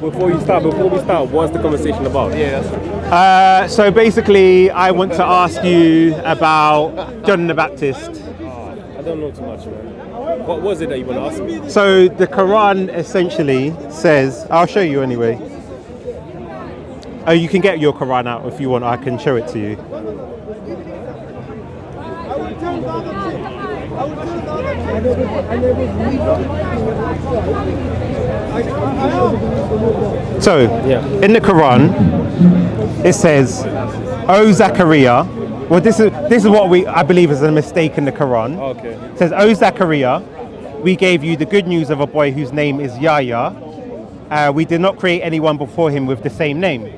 before we start, what's the conversation about? Yeah. So basically, I want to ask you about John the Baptist. I don't know too much, man. What was it that you want to ask me? So the Quran essentially says, I'll show you anyway. Oh, you can get your Quran out if you want. I can show it to you. So, in the Quran, it says, "O Zachariah." Well, this is what I believe is a mistake in the Quran. Okay. It says, "O Zachariah, we gave you the good news of a boy whose name is Yahya. We did not create anyone before him with the same name."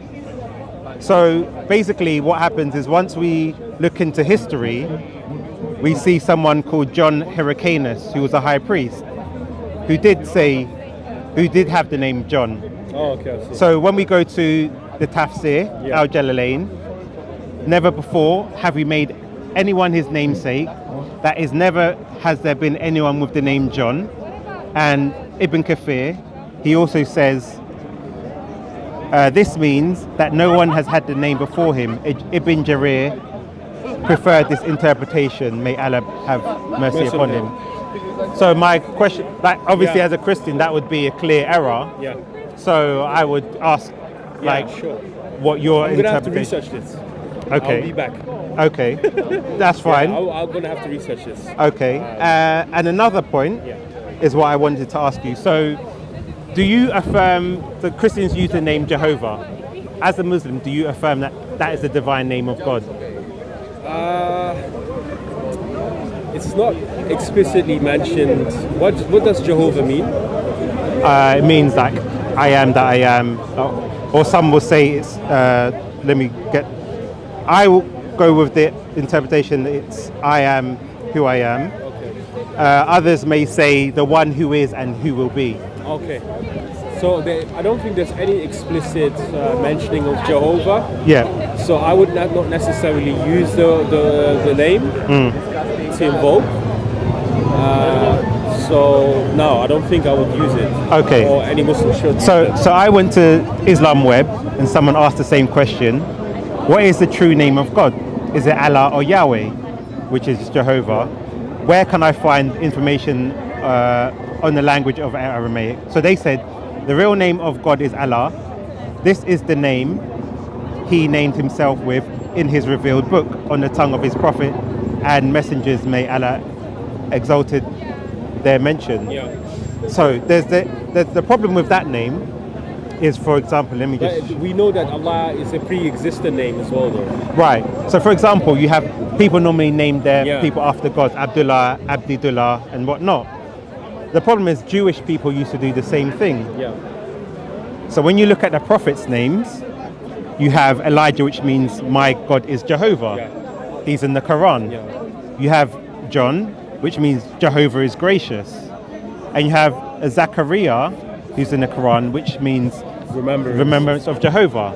So basically, what happens is once we look into history, we see someone called John Hyrcanus, who was a high priest, who did have the name John. Oh, okay. I see. So when we go to the Tafsir, Al-Jalalain, never before have we made anyone his namesake. That is, never has there been anyone with the name John. And Ibn Kathir, he also says, this means that no one has had the name before him. Ibn Jarir preferred this interpretation. May Allah have mercy upon him. So my question, obviously as a Christian, that would be a clear error. Yeah. So I would ask, what your I'm gonna have to interpretation. research this. Okay. I'll be back. Okay, that's fine. I'm gonna have to research this. Okay, and another point is what I wanted to ask you. So, do you affirm the Christians use the name Jehovah? As a Muslim, do you affirm that is the divine name of God? It's not explicitly mentioned. What does Jehovah mean? It means like I am that I am, or some will say it's. I will go with the interpretation that it's I am who I am. Okay. Others may say the one who is and who will be. Okay. So I don't think there's any explicit mentioning of Jehovah. Yeah. So I would not necessarily use the name to invoke. So no, I don't think I would use it. Okay. Or any Muslim should. So I went to Islam Web and someone asked the same question. What is the true name of God? Is it Allah or Yahweh, which is Jehovah? Where can I find information on the language of Aramaic? So they said the real name of God is Allah. This is the name he named himself with in his revealed book on the tongue of his prophet and messengers, may Allah exalted their mention. Yeah. So there's the problem with that name is, for example, let me just... We know that Allah is a pre-existent name as well, though. Right. So, for example, you have people normally name their people after gods, Abdullah, Abdidullah, and whatnot. The problem is Jewish people used to do the same thing. Yeah. So when you look at the prophets' names, you have Elijah, which means my God is Jehovah. Yeah. He's in the Quran. Yeah. You have John, which means Jehovah is gracious. And you have Zachariah, who's in the Quran, which means remembrance of Jehovah.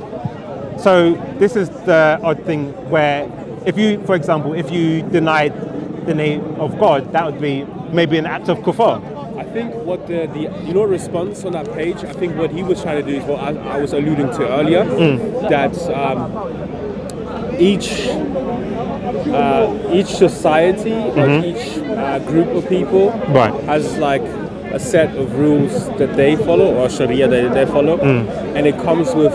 So this is the odd thing where if you, for example, if you denied the name of God, that would be maybe an act of kufr. I think what the response on that page, I think what he was trying to do is what I was alluding to earlier, that each society or each group of people has like a set of rules that they follow, or Sharia that they follow, and it comes with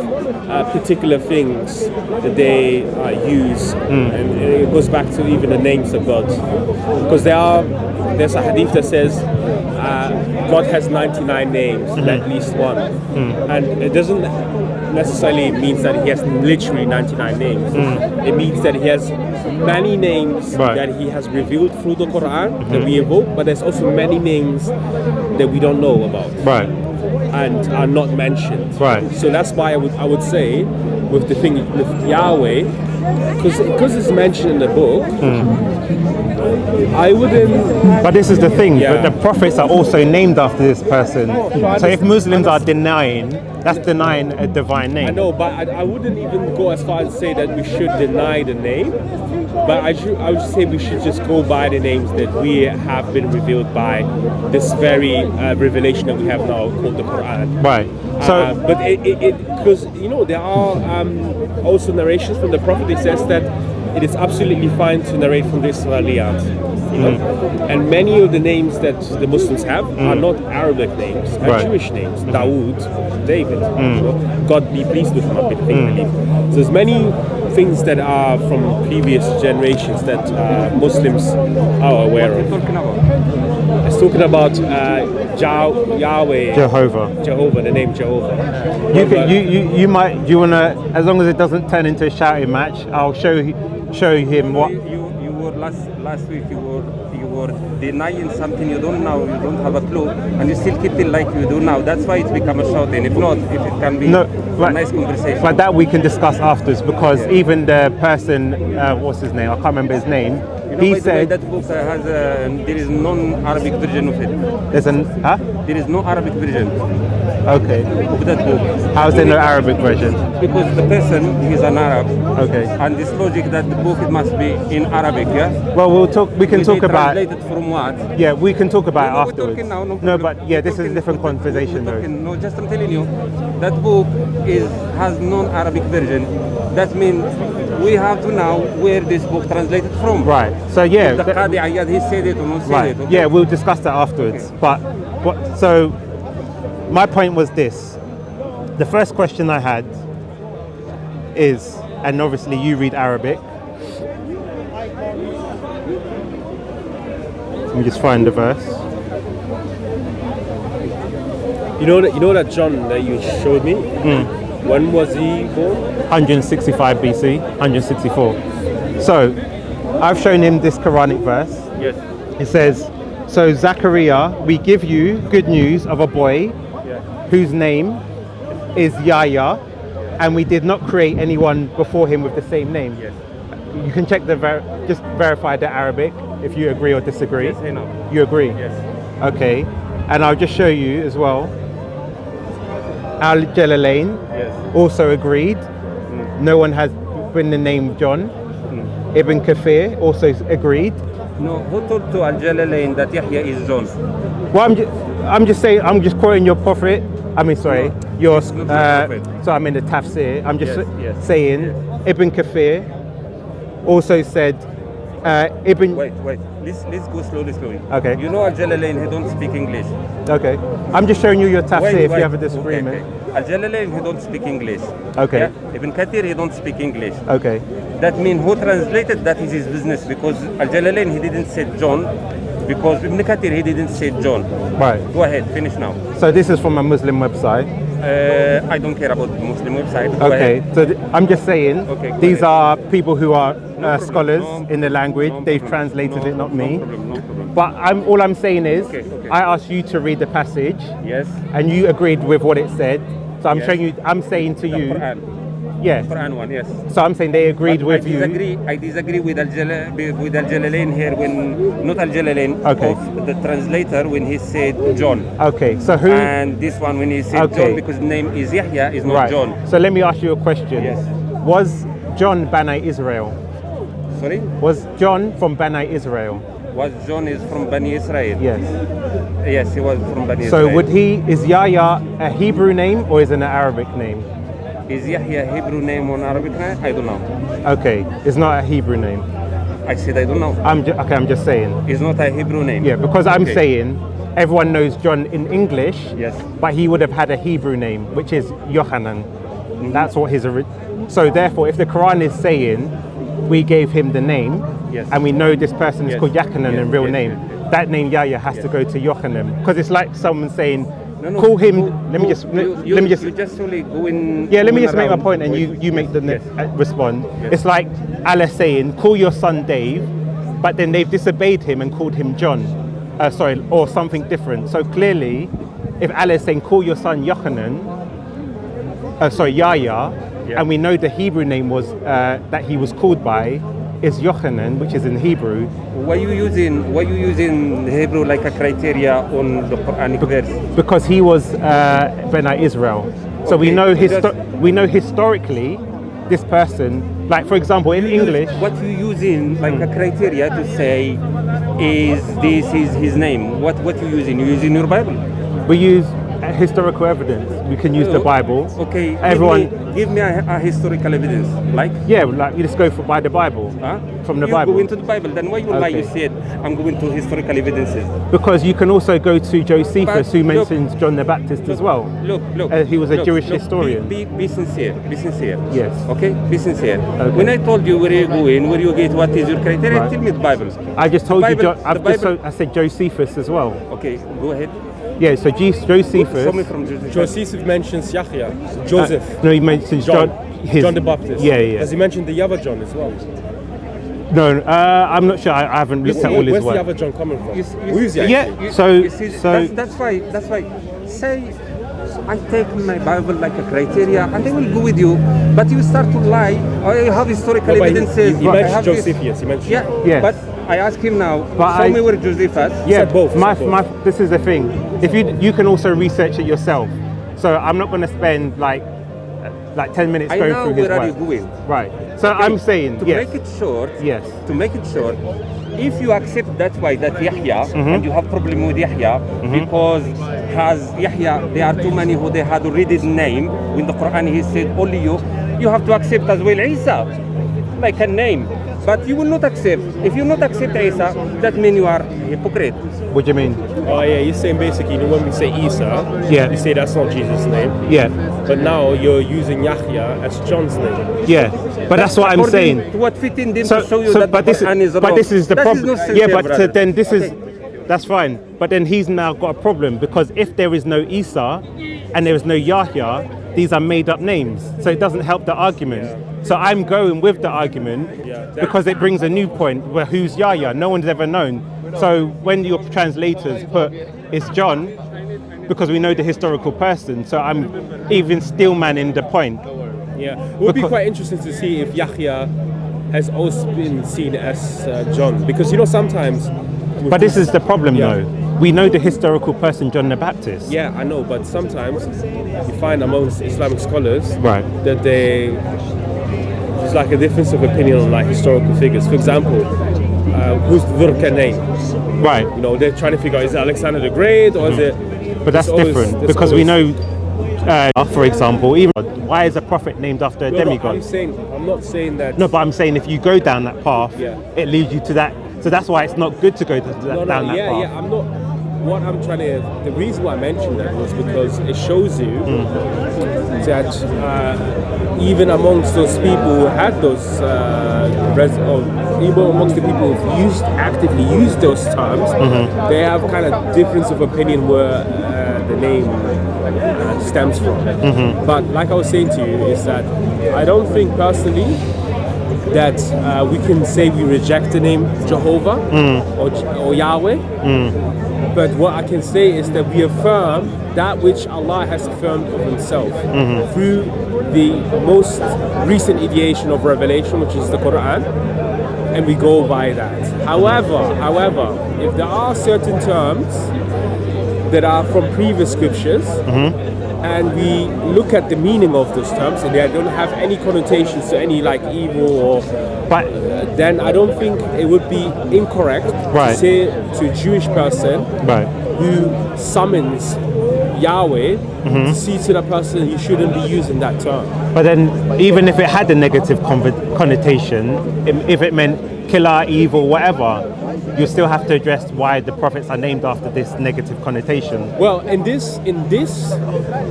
particular things that they use, and it goes back to even the names of God, because there's a hadith that says God has 99 names, at least one, and it doesn't necessarily means that he has literally 99 names. It means that he has many names that he has revealed through the Quran that we evoke, but there's also many names that we don't know about and are not mentioned. So that's why I would say with the thing with Yahweh, because it's mentioned in the book, I wouldn't. But this is the thing, Yeah. but the prophets are also named after this person. So if Muslims are denying, that's denying a divine name. I know, but I wouldn't even go as far as say that we should deny the name. But I would say we should just go by the names that we have been revealed by this very revelation that we have now called the Quran. Right. So, But because there are also narrations from the Prophet. It says that it is absolutely fine to narrate from the Israeliyat. And many of the names that the Muslims have are not Arabic names, are Jewish names. Dawoud, David. God be pleased with him, I believe. So there's many things that are from previous generations that Muslims are aware of. It's talking about Yahweh, Jehovah, the name Jehovah. you might. Do you wanna? As long as it doesn't turn into a shouting match, I'll show him what. You were last week. You were denying something you don't know. You don't have a clue, and you still keep it like you do now. That's why it's become a shouting. If not, if it can be a nice conversation. But that we can discuss afterwards, because even the person, what's his name? I can't remember his name. He said that book has there is non-Arabic version of it. There's There is no Arabic version Okay. of that book. How is there no Arabic version? Because the person is an Arab. Okay. And this logic that the book it must be in Arabic, yeah? Well, we'll talk. We can talk about. Translated from what? Yeah, we can talk about it No, we're afterwards. talking now, no No, problem. but yeah, this is a Talking- different conversation we're though. talking- No, just I'm telling you, that book has non-Arabic version. That means we have to now where this book translated from. Right. So yeah. The Qadi Ayyad, he said it or not said Right. it. Okay? Yeah, we'll discuss that afterwards. Okay. But so my point was this. The first question I had is, and obviously you read Arabic. Let me just find the verse. You know that John that you showed me? When was he born? 165 BC, 164. So I've shown him this Quranic verse. Yes. It says, so Zachariah, we give you good news of a boy whose name is Yahya, and we did not create anyone before him with the same name. Yes. You can check just verify the Arabic if you agree or disagree. Yes, I know. You agree? Yes. Okay. And I'll just show you as well. Al-Jalalain Yes. also agreed. No one has been the name John. Ibn Kathir also agreed. No, who told to Al-Jalalain that Yahya is John? Well, I'm just saying, I'm just quoting your prophet. I mean, sorry, your. it's not the prophet. So I'm in the tafsir. I'm just Yes. saying, Ibn Kathir also said, Ibn. Wait. Let's go slowly. Okay. You know Al-Jalalain, he don't speak English. Okay, I'm just showing you your tafsir if you have a disagreement. Okay. Al-Jalalain, he don't speak English. Okay. Yeah? Ibn Kathir, he don't speak English. Okay. That means who translated that is his business, because Al-Jalalain, he didn't say John, because Ibn Kathir, he didn't say John. Right. Go ahead, finish now. So this is from a Muslim website. I don't care about the Muslim website. Go Okay, ahead. so I'm just saying, Okay, go these ahead. are people who are problem, scholars no in the language. no They've problem, translated it, not no me. problem. But all I'm saying is, Okay. I asked you to read the passage, Yes. and you agreed with what it said. So I'm Yes. showing you. I'm saying to The you, Quran. yes. Quran one, yes. So I'm saying they agreed But with you. I disagree with Al-Jalalain here when, not Al-Jalalain, Okay. of the translator when he said John. Okay, so who? And this one when he said Okay. John, because the name is Yahya, is not Right. John. So let me ask you a question. Yes. Was John Bani Israel? Sorry? Was John from Bani Israel? Was John is from Bani Israel? Yes. Yes, he was from Bani So Israel. would is Yahya a Hebrew name or is it an Arabic name? Is Yahya a Hebrew name or Arabic name? I don't know. Okay, it's not a Hebrew name. I said I don't know. I'm just saying. It's not a Hebrew name. Yeah, because I'm Okay. saying everyone knows John in English. Yes. But he would have had a Hebrew name, which is Yohanan. That's what his so therefore, if the Quran is saying we gave him the name, Yes. and we know this person is Yes. called Yochanan Yes, in real yes, name, yes, that name Yahya has to go to Yochanan, because it's like someone saying, No, call him. let me just only go in. Yeah, let me going just make my around. point, and Wait. you make the Yes. respond. Yes. It's like Allah saying, "Call your son Dave," but then they've disobeyed him and called him John, or something different. So clearly, if Allah is saying, "Call your son Yochanan," Yahya, and we know the Hebrew name was that he was called by is Yochanan, which is in Hebrew. Why you using Hebrew like a criteria on the Quranic verse? Because he was Bnei Israel. So we know historically this person, like for example in English. What you using like a criteria to say is his name? What you using? You using your Bible? We use historical evidence. We can use the Bible. Okay. Give me a historical evidence. Like? Yeah, like you just go by the Bible. Huh? From the you Bible. You go into the Bible. Then why you lie? You said I'm going to historical evidences. Because you can also go to Josephus, who mentions John the Baptist as well. Look. He was a Jewish historian. Be sincere. Be sincere. Yes. Okay. Be sincere. Okay. When I told you where you going, where you get, what is your criteria? Right. Tell me the Bible. I just told Bible, you. I said Josephus as well. Okay. Go ahead. Yeah, so Josephus. Show me from Josephus. Josephus mentions Yahya, Joseph. No, he mentions John the Baptist. Yeah. Does he mention the other John as well? No, I'm not sure. I haven't looked at all his work. Where's the other John coming from? Who's yeah. So that's why. Say, I take my Bible like a criteria, and they will go with you. But you start to lie. Or you have historical evidences. He mentioned Josephus. He mentioned. Yeah. But I ask him now. Show me where Josephus. Yeah, both. This is the thing. If you can also research it yourself. So I'm not going to spend like 10 minutes going through his work. Where are you going? Right. So okay. I'm saying to make it short. Yes. To make it short, if you accept that way that Yahya and you have problem with Yahya because has Yahya there are too many who they had already the name when the Quran he said only you have to accept as well Isa like a name. But you will not accept. If you not accept Isa, that means you are a hypocrite. What do you mean? Oh yeah, you're saying basically when we say Isa, you say that's not Jesus' name. Yeah. But now you're using Yahya as John's name. Yeah. But that's what I'm saying. What fitting them to show you that the Quran is wrong. But this is the problem. Yeah, but brother. Then this is that's fine. But then he's now got a problem because if there is no Isa and there is no Yahya, these are made up names. So it doesn't help the argument. Yeah. So I'm going with the argument because it brings a new point where who's Yahya? No one's ever known. So when your translators put it's John, because we know the historical person, so I'm even still manning the point. Yeah, it would be quite interesting to see if Yahya has also been seen as John, because sometimes. But this is the problem though. We know the historical person John the Baptist. Yeah, I know, but sometimes you find amongst Islamic scholars that there's like a difference of opinion on like historical figures. For example, who's Dhul-Qarnayn? Right. They're trying to figure out is it Alexander the Great or is it? But that's different because we know, for example, even why is a prophet named after a demigod? I'm not saying that. No, but I'm saying if you go down that path, it leads you to that. So that's why it's not good to go down that path. Yeah, I'm not. What I'm trying to. The reason why I mentioned that was because it shows you that even amongst those people who had those, even amongst the people who actively used those terms, they have kind of difference of opinion where the name stems from. But like I was saying to you, is that I don't think personally that we can say we reject the name Jehovah or Yahweh. But what I can say is that we affirm that which Allah has affirmed of Himself through the most recent ideation of revelation, which is the Quran, and we go by that. However, if there are certain terms that are from previous scriptures, and we look at the meaning of those terms, and they don't have any connotations to any like evil or, then I don't think it would be incorrect to say to a Jewish person who summons Yahweh to see to that person you shouldn't be using that term. But then, even if it had a negative connotation, if it meant killer, evil, whatever, you still have to address why the prophets are named after this negative connotation. Well, in this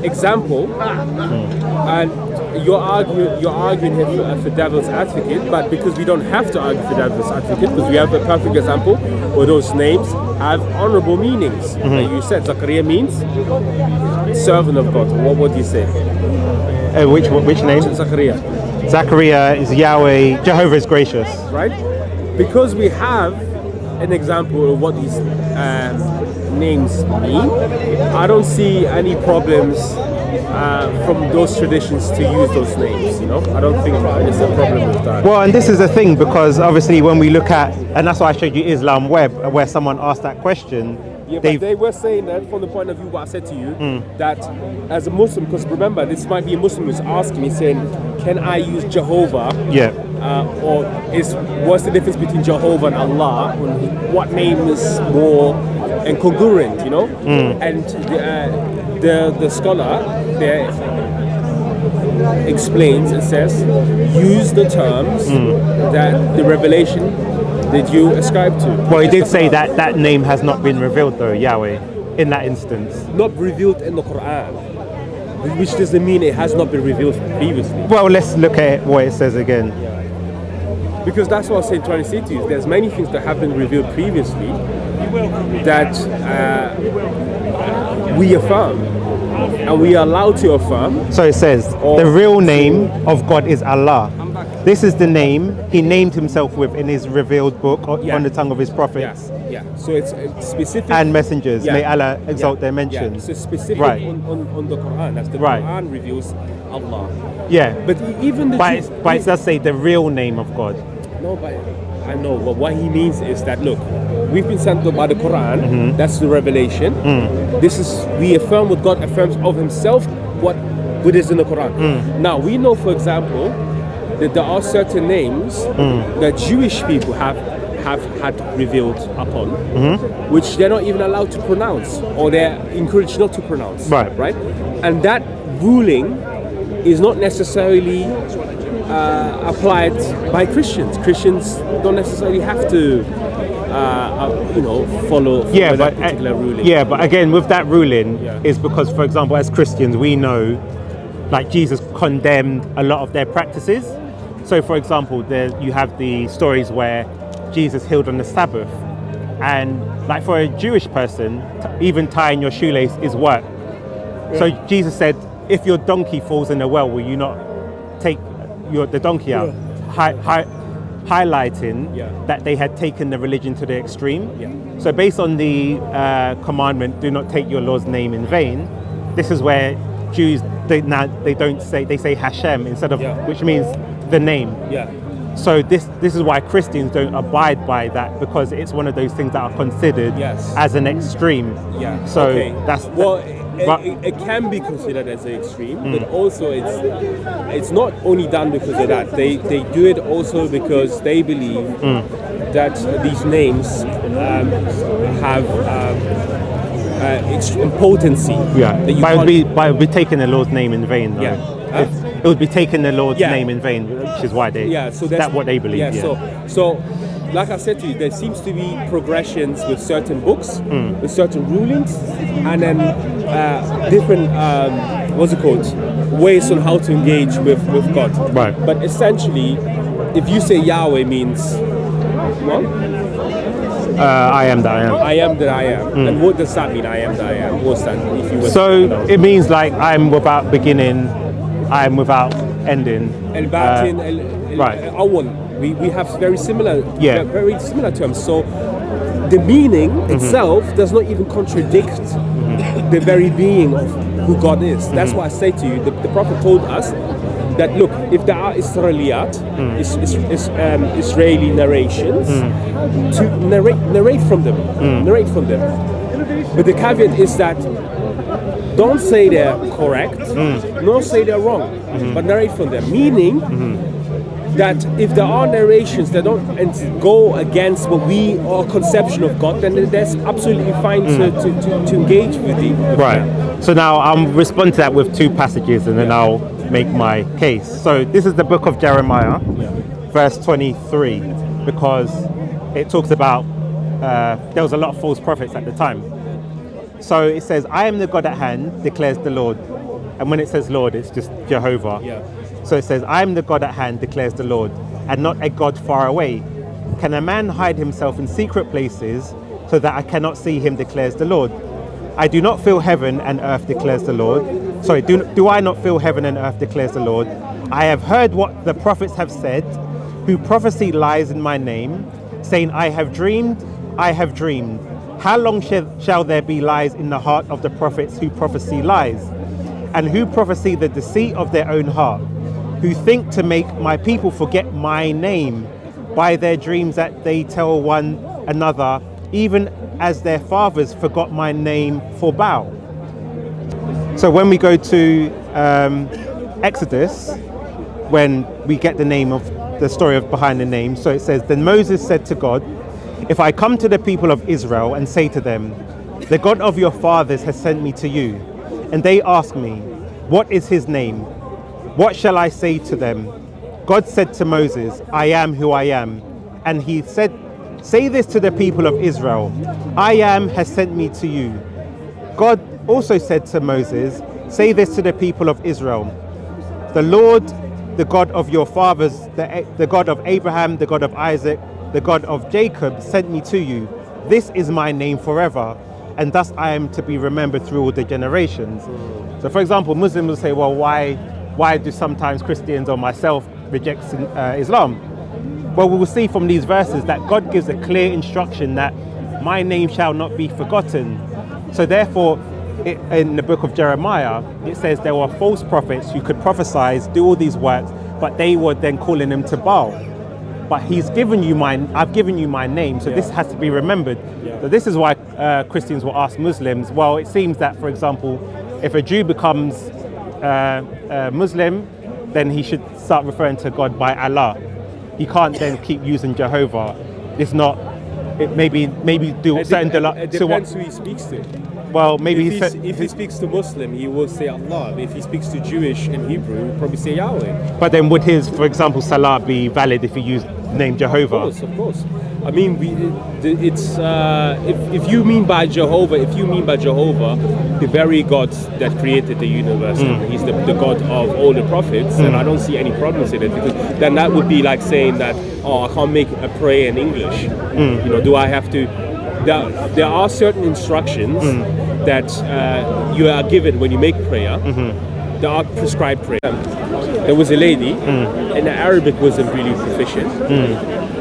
example, and you're arguing here for devil's advocate, but because we don't have to argue for devil's advocate, because we have a perfect example where those names have honorable meanings. Like you said, Zachariah means servant of God. What do you say? Which name? Zachariah. Zachariah is Yahweh. Jehovah is gracious. Right? Because we have an example of what these names mean, I don't see any problems from those traditions to use those names. You know, I don't think there's a problem with that. Well, and this is the thing, because obviously when we look at, and that's why I showed you Islam Web, where someone asked that question. Yeah, but they were saying that from the point of view what I said to you, that as a Muslim, because remember, this might be a Muslim who's asking me saying, can I use Jehovah? Yeah. Or what's the difference between Jehovah and Allah? What name is more incongruent, you know? And the scholar there explains and says, use the terms that the revelation that you ascribe to. Well, he did say that that name has not been revealed, though, Yahweh, in that instance. Not revealed in the Quran, which doesn't mean it has not been revealed previously. Well, let's look at what it says again. Because that's what I'm trying to say to you. There's many things that have been revealed previously that we affirm, and we are allowed to affirm. So it says, the real name of God is Allah. This is the name he named himself with in his revealed book on the tongue of his prophets. Yeah. So it's specific. And messengers. May Allah exalt their mention. Yeah. So specific on the Quran. That's the Quran reveals Allah. Yeah. But even the but it does say the real name of God. No, but I know. But what he means is that, look, we've been sent by the Quran. That's the revelation. This is, we affirm what God affirms of himself, what is in the Quran. Now, we know, for example, that there are certain names that Jewish people have had revealed upon, which they're not even allowed to pronounce, or they're encouraged not to pronounce. Right? And that ruling is not necessarily applied by Christians. Christians don't necessarily have to, follow that particular ruling. Yeah, but again, with that ruling, is because, for example, as Christians, we know, like, Jesus condemned a lot of their practices. So, for example, you have the stories where Jesus healed on the Sabbath, and like for a Jewish person, even tying your shoelace is work. So Jesus said, if your donkey falls in a well, will you not take the donkey out? Highlighting that they had taken the religion to the extreme. So based on the commandment, do not take your Lord's name in vain, this is where Jews, they say Hashem instead of, which means the name. So this is why Christians don't abide by that, because it's one of those things that are considered as an extreme. So that's it can be considered as an extreme, but also it's not only done because of that. They do it also because they believe that these names have extreme potency. By be taking the Lord's name in vain, though. It would be taking the Lord's name in vain, which is why that's what they believe. So like I said to you, there seems to be progressions with certain books, with certain rulings, and then different ways on how to engage with God. But essentially, if you say Yahweh means what? I am that I am. I am that I am. And what does that mean? I am that I am. What's that? If you were it means like I'm without beginning, I am without ending. Al-Batin, Al-Awwal. We have very similar terms. So the meaning itself does not even contradict the very being of who God is. That's why I say to you, the Prophet told us that, look, if there are Israeliyat, Israeli narrations, to narrate from them. But the caveat is that don't say they're correct, nor say they're wrong, but narrate from them. Meaning that if there are narrations that don't go against what our conception of God, then that's absolutely fine to engage with the So now I'll respond to that with two passages, and then I'll make my case. So this is the book of Jeremiah, verse 23, because it talks about there was a lot of false prophets at the time. So it says, I am the God at hand, declares the Lord. And when it says Lord, it's just Jehovah. So it says, I am the God at hand, declares the Lord, and not a God far away. Can a man hide himself in secret places so that I cannot see him, declares the Lord? I do not fill heaven and earth, declares the Lord. Sorry, do I not fill heaven and earth, declares the Lord? I have heard what the prophets have said, who prophesy lies in my name, saying, I have dreamed, I have dreamed. How long shall there be lies in the heart of the prophets who prophesy lies? and who prophesy the deceit of their own heart, who think to make my people forget my name by their dreams that they tell one another, even as their fathers forgot my name for Baal. So when we go to Exodus, when we get the name of the story of behind the name, so it says, then Moses said to God, if I come to the people of Israel and say to them, the God of your fathers has sent me to you, and they ask me, what is his name? What shall I say to them? God said to Moses, I am who I am. And he said, say this to the people of Israel, I am has sent me to you. God also said to Moses, say this to the people of Israel, the Lord, the God of your fathers, the God of Abraham, the God of Isaac, the God of Jacob sent me to you. This is my name forever, and thus I am to be remembered through all the generations. So for example, Muslims will say, well, why do sometimes Christians or myself reject Islam? Well, we will see from these verses that God gives a clear instruction that my name shall not be forgotten. So therefore, in the book of Jeremiah, it says there were false prophets who could prophesy, do all these works, but they were then calling him to Baal. But I've given you my name, so this has to be remembered. So this is why Christians will ask Muslims, well, it seems that, for example, if a Jew becomes Muslim, then he should start referring to God by Allah. He can't then keep using Jehovah. It's not, maybe do certain... It depends who he speaks to. Well, maybe if he speaks to Muslim, he will say Allah. If he speaks to Jewish and Hebrew, he'll probably say Yahweh. But then would his, for example, Salah be valid if he used the name Jehovah? Of course. I mean, it's if you mean by Jehovah, the very God that created the universe, and he's the God of all the prophets, and I don't see any problems in it, because then that would be like saying that, oh, I can't make a prayer in English. You know, do I have to? There are certain instructions that you are given when you make prayer. There are prescribed prayers. There was a lady, and the Arabic wasn't really proficient,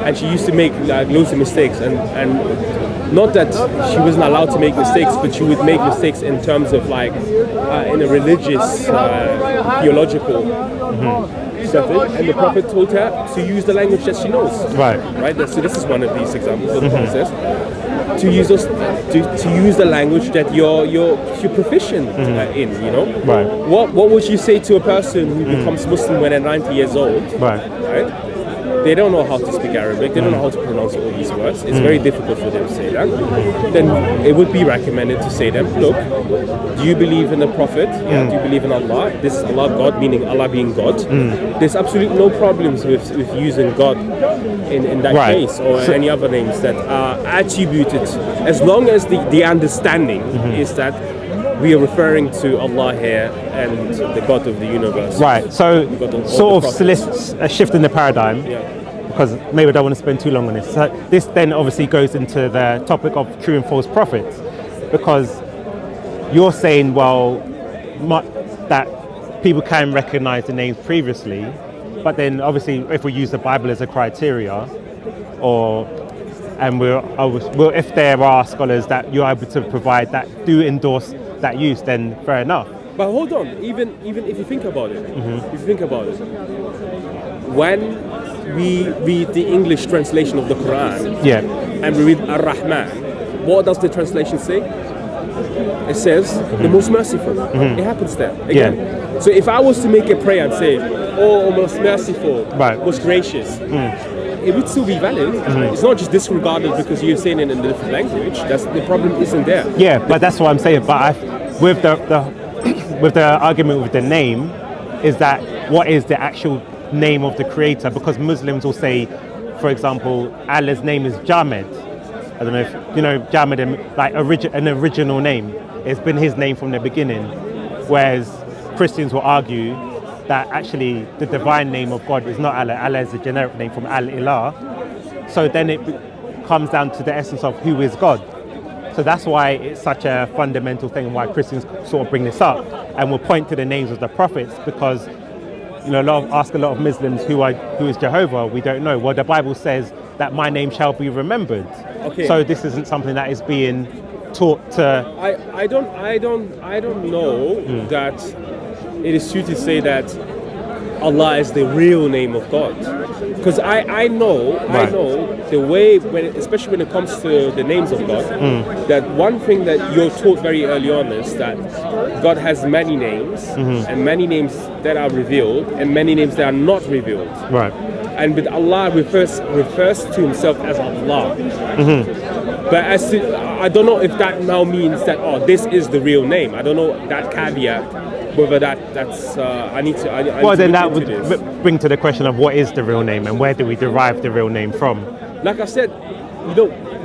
and she used to make loads of mistakes, and not that she wasn't allowed to make mistakes, but she would make mistakes in terms of like in a religious, theological setting, and the Prophet told her to use the language that she knows. Right. So this is one of these examples of the process. To use the language that you're proficient in, you know. Right. What would you say to a person who becomes Muslim when they're 90 years old? Right. They don't know how to speak Arabic. They don't know how to pronounce all these words. It's very difficult for them to say that. Then it would be recommended to say them, look, do you believe in the Prophet? Yeah. Do you believe in Allah? This is Allah God, meaning Allah being God. There's absolutely no problems with using God in that case, or any other names that are attributed, as long as the understanding is that we are referring to Allah here and the God of the universe. Right, so sort of solicits a shift in the paradigm, because maybe I don't want to spend too long on this. So this then obviously goes into the topic of true and false prophets, because you're saying, well, that people can recognize the names previously, but then obviously if we use the Bible as a criteria, if there are scholars that you're able to provide that do endorse that use, then fair enough. But hold on, even if you think about it, when we read the English translation of the Quran, and we read Ar-Rahman, what does the translation say? It says the most merciful. It happens there again. So if I was to make a prayer and say, oh, most merciful, most gracious, it would still be valid. It's not just disregarded because you're saying it in a different language. The problem isn't there. Yeah, but that's what I'm saying. But with the argument with the name, is that what is the actual name of the creator? Because Muslims will say, for example, Allah's name is Jamed. I don't know if you know Jamed, like an original name. It's been his name from the beginning. Whereas Christians will argue that actually the divine name of God is not Allah. Allah is a generic name from Al-Ilah. So then it comes down to the essence of who is God. So that's why it's such a fundamental thing, why Christians sort of bring this up and will point to the names of the prophets, because ask a lot of Muslims who is Jehovah. We don't know. Well, the Bible says that my name shall be remembered. Okay. So this isn't something that is being taught to. I don't know that it is true to say that Allah is the real name of God. Because I know the way, especially when it comes to the names of God, that one thing that you're taught very early on is that God has many names, and many names that are revealed, and many names that are not revealed. Right. And with Allah refers to himself as Allah. But I don't know if that now means that, this is the real name. I don't know that caveat, whether that's I need to. Well, then that would bring to the question of what is the real name and where do we derive the real name from? Like I said,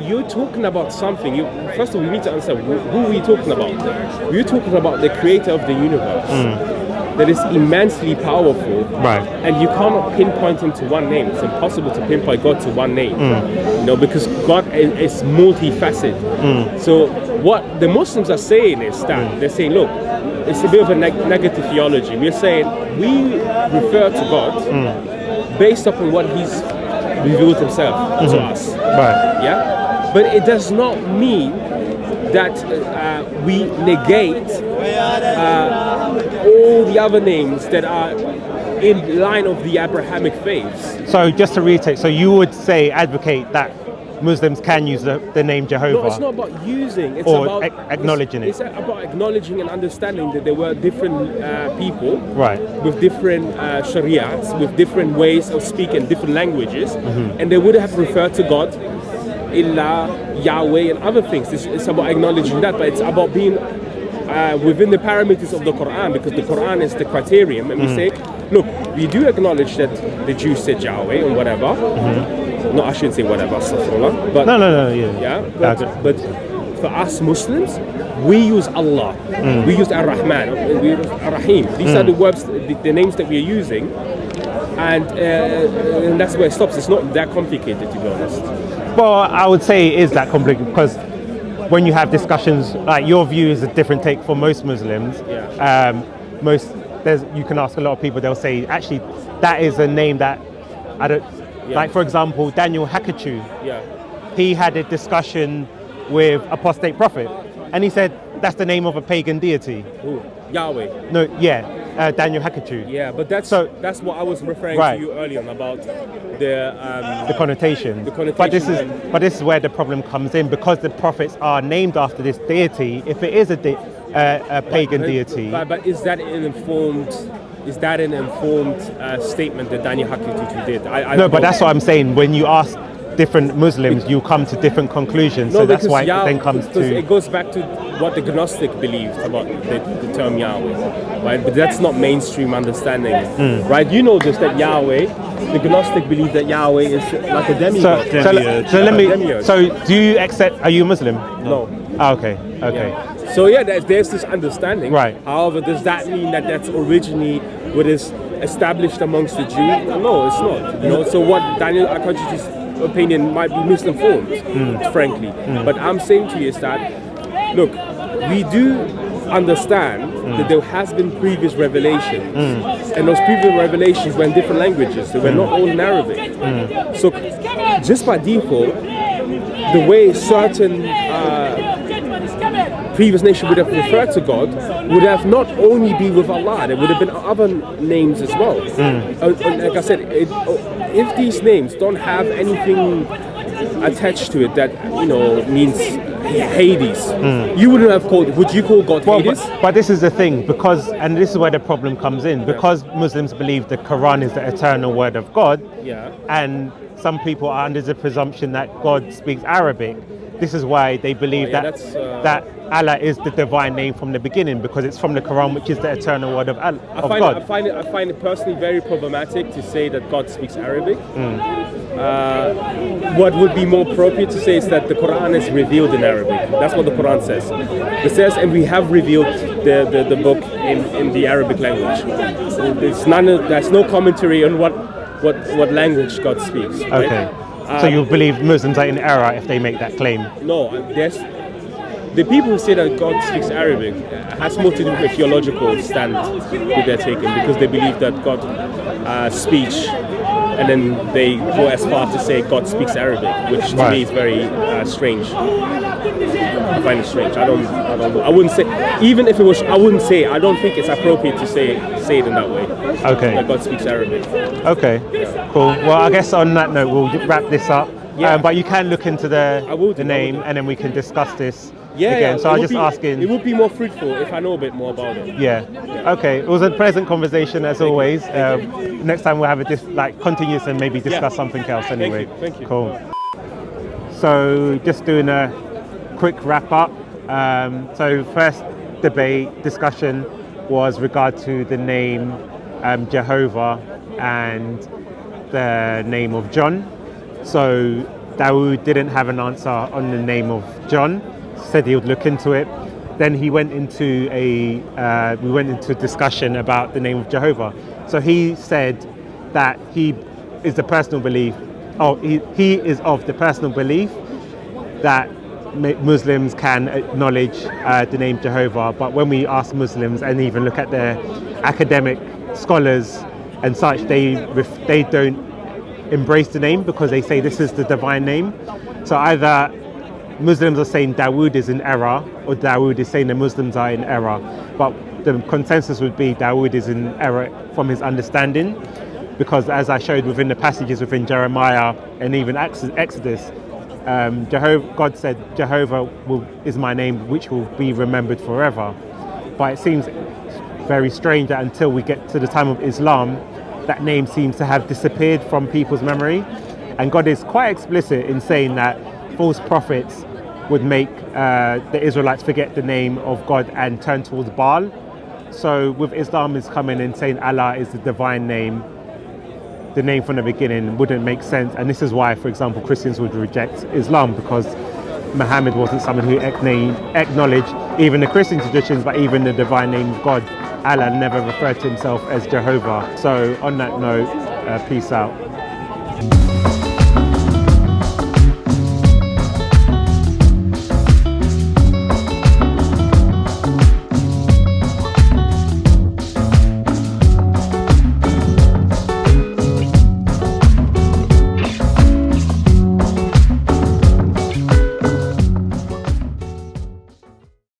you're talking about something. First of all, you need to understand who are we talking about. We're talking about the creator of the universe. That is immensely powerful, right? And you cannot pinpoint him to one name. It's impossible to pinpoint God to one name, because God is multifaceted. So what the Muslims are saying is that they're saying, look, it's a bit of a negative theology. We're saying we refer to God based upon what He's revealed Himself to us, right? Yeah, but it does not mean that we negate all the other names that are in line of the Abrahamic faiths. So just to reiterate, so you would advocate that Muslims can use the name Jehovah? No, it's not about using. It's or about acknowledging it's about acknowledging and understanding that there were different people, right, with different shariats, with different ways of speaking, different languages, and they would have referred to God, Allah, Yahweh, and other things. It's about acknowledging that, but it's about being within the parameters of the Quran, because the Quran is the criterion, and we say, look, we do acknowledge that the Jews said Yahweh and whatever. No, I shouldn't say whatever, astaghfirullah. But no, but for us Muslims, we use Allah, we use Ar-Rahman, we use Ar-Rahim. These are the words, the names that we are using, and that's where it stops. It's not that complicated, to be honest. Well, I would say it is that complicated because when you have discussions, like your view is a different take for most Muslims. You can ask a lot of people, they'll say, actually, that is a name that I don't, like for example, Daniel Hakachu, he had a discussion with apostate prophet, and he said, that's the name of a pagan deity. Ooh, Yahweh. No, Daniel Hakachu. Yeah, but that's what I was referring to you earlier on about the connotation. But this is where the problem comes in, because the prophets are named after this deity. If it is a pagan deity, but is that an informed statement that Daniel Hakachu did? No, but that's what I'm saying. When you ask different Muslims, you come to different conclusions. No, so that's why it then comes to. It goes back to what the Gnostic believed about the term Yahweh, right? But that's not mainstream understanding, right? You know just that Yahweh, the Gnostic believe that Yahweh is like a demigod. So do you accept? Are you Muslim? No. Oh, okay. Yeah. So there's this understanding. Right. However, does that mean that that's originally what is established amongst the Jews? No, it's not. So what Daniel Hakachu's opinion might be misinformed, frankly. But I'm saying to you is that, look, we do understand that there has been previous revelations, and those previous revelations were in different languages. They were not all in Arabic. So just by default, the way certain previous nation would have referred to God would have not only be with Allah, there would have been other names as well. Like I said, if these names don't have anything attached to it that means Hades, you wouldn't have called. Would you call God Hades? But this is the thing, and this is where the problem comes in, because Muslims believe the Quran is the eternal word of God, and some people are under the presumption that God speaks Arabic. This is why they believe that Allah is the divine name from the beginning, because it's from the Quran, which is the eternal word of God. I find it personally very problematic to say that God speaks Arabic. What would be more appropriate to say is that the Quran is revealed in Arabic. That's what the Quran says. It says, and we have revealed the book in the Arabic language. There's no commentary on what language God speaks. Right? Okay. So you believe Muslims are in error if they make that claim? No, the people who say that God speaks Arabic has more to do with the theological stand that they're taking, because they believe that God's speech and then they go as far to say God speaks Arabic, which to me is very strange. I find it strange. I don't know. I wouldn't say, even if it was, I wouldn't say. I don't think it's appropriate to say it in that way. Okay. That God speaks Arabic. Okay. Cool. Well, I guess on that note, we'll wrap this up. Yeah. But you can look into the name, and then we can discuss this again. So I was just asking. It would be more fruitful if I know a bit more about it. Yeah. Okay. It was a pleasant conversation as always. Next time we'll have continuous and maybe discuss something else anyway. Thank you. Cool. So just doing a quick wrap up. So first discussion was regard to the name Jehovah and the name of John. So Dawoud didn't have an answer on the name of John, said he would look into it. Then he went into we went into discussion about the name of Jehovah. So he said that he is the personal belief, he is of the personal belief that Muslims can acknowledge the name Jehovah, but when we ask Muslims and even look at their academic scholars and such, they don't embrace the name because they say this is the divine name. So either Muslims are saying Dawoud is in error, or Dawoud is saying the Muslims are in error. But the consensus would be Dawoud is in error from his understanding, because as I showed within the passages within Jeremiah and even Exodus, God said Jehovah is my name, which will be remembered forever. But it seems very strange that until we get to the time of Islam, that name seems to have disappeared from people's memory. And God is quite explicit in saying that false prophets would make the Israelites forget the name of God and turn towards Baal. So with Islam is coming and saying Allah is the divine name, the name from the beginning wouldn't make sense. And this is why, for example, Christians would reject Islam, because Muhammad wasn't someone who acknowledged even the Christian traditions, but even the divine name of God. Allah never referred to himself as Jehovah. So on that note, peace out.